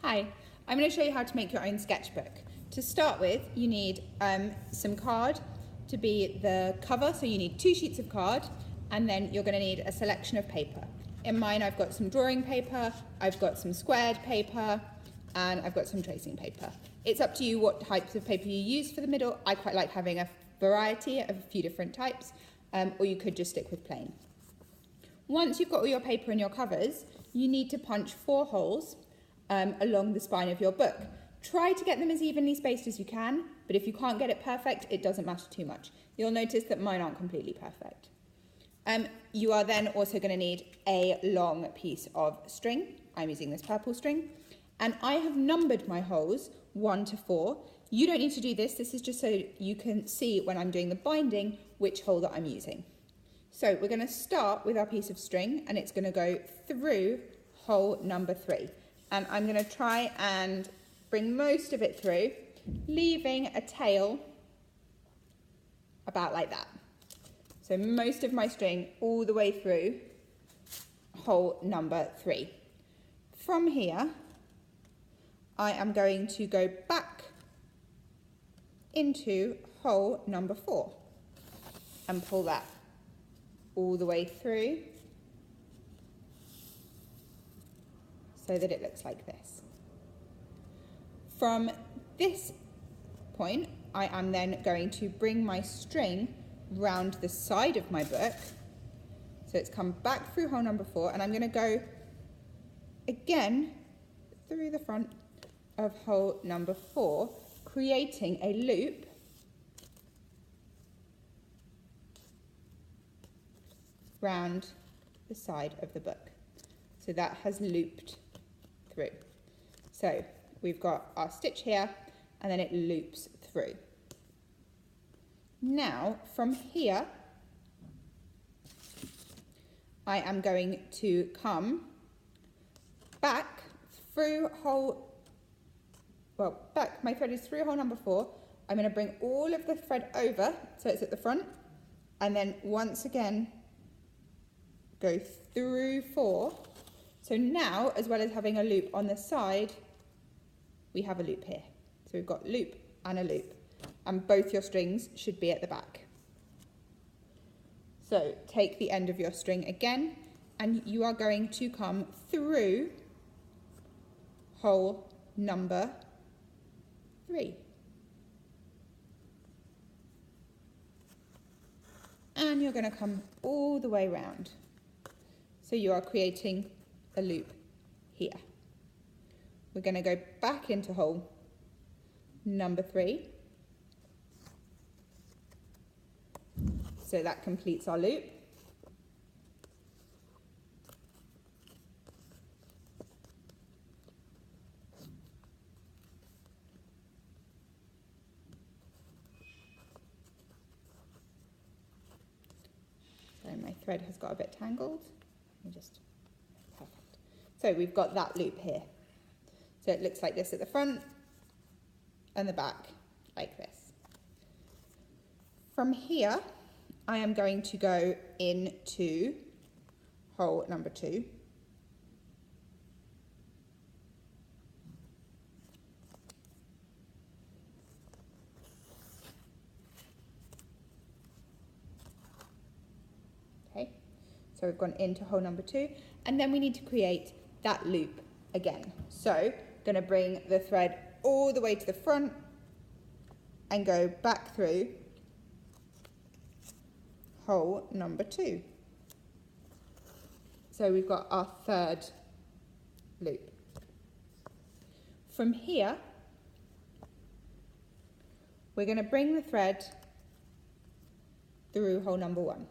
Hi, I'm going to show you how to make your own sketchbook. To start with, you need some card to be the cover, so you need 2 sheets of card, and then you're going to need a selection of paper. In mine, I've got some drawing paper, I've got some squared paper, and I've got some tracing paper. It's up to you what types of paper you use for the middle. I quite like having a variety of a few different types, or you could just stick with plain. Once you've got all your paper and your covers, you need to punch 4 holes along the spine of your book. Try to get them as evenly spaced as you can, but if you can't get it perfect, it doesn't matter too much. You'll notice that mine aren't completely perfect. You are then also going to need a long piece of string. I'm using this purple string, and I have numbered my holes 1 to 4. You don't need to do this. This is just so you can see when I'm doing the binding which hole that I'm using. So we're going to start with our piece of string, and it's going to go through hole number 3. And I'm going to try and bring most of it through, leaving a tail about like that. So most of my string all the way through hole number 3. From here, I am going to go back into hole number 4 and pull that all the way through so that it looks like this. From this point, I am then going to bring my string round the side of my book. So it's come back through hole number 4, and I'm going to go again through the front of hole number 4, creating a loop round the side of the book. So that has looped through. So we've got our stitch here, and then it loops through. Now, from here, I am going to come back through my thread is through hole number 4. I'm going to bring all of the thread over, so it's at the front, and then once again, go through 4. So now, as well as having a loop on the side, we have a loop here. So we've got loop and a loop, and both your strings should be at the back. So take the end of your string again, and you are going to come through hole number 3. And you're going to come all the way round. So you are creating a loop here. We're going to go back into hole number 3. So that completes our loop. So my thread has got a bit tangled. Perfect. So we've got that loop here. So it looks like this at the front and the back, like this. From here, I am going to go into hole number 2. Okay, so we've gone into hole number 2, and then we need to create that loop again. So going to bring the thread all the way to the front and go back through hole number 2. So we've got our 3rd loop. From here, we're going to bring the thread through hole number 1.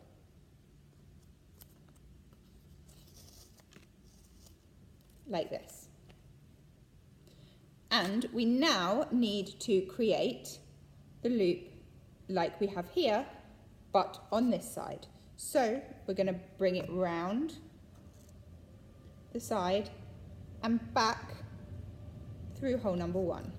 Like this. And we now need to create the loop like we have here, but on this side. So we're going to bring it round the side and back through hole number 1.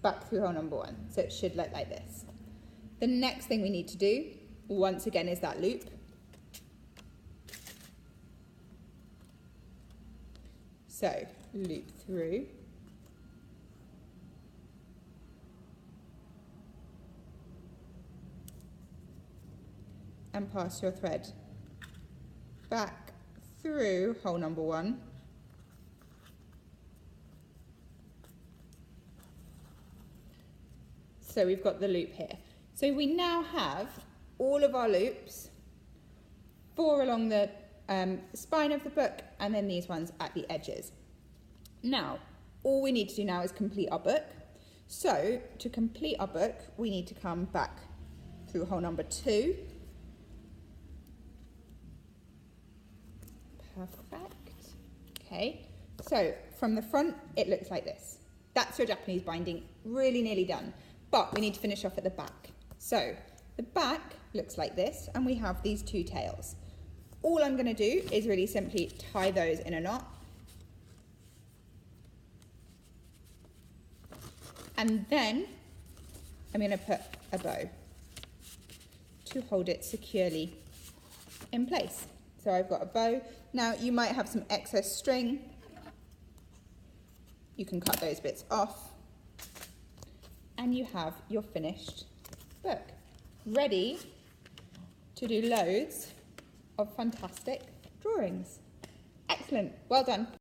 back through hole number 1. So it should look like this. The next thing we need to do, once again, is that loop. So loop through. And pass your thread back through hole number 1. So we've got the loop here. So we now have all of our loops, 4 along the spine of the book, and then these ones at the edges. Now, all we need to do now is complete our book. So to complete our book, we need to come back through hole number 2. Perfect. Okay, so from the front, it looks like this. That's your Japanese binding, really nearly done. But we need to finish off at the back. So the back looks like this, and we have these 2 tails. All I'm going to do is really simply tie those in a knot. And then I'm going to put a bow to hold it securely in place. So I've got a bow. Now you might have some excess string. You can cut those bits off. And you have your finished book, ready to do loads of fantastic drawings. Excellent, well done.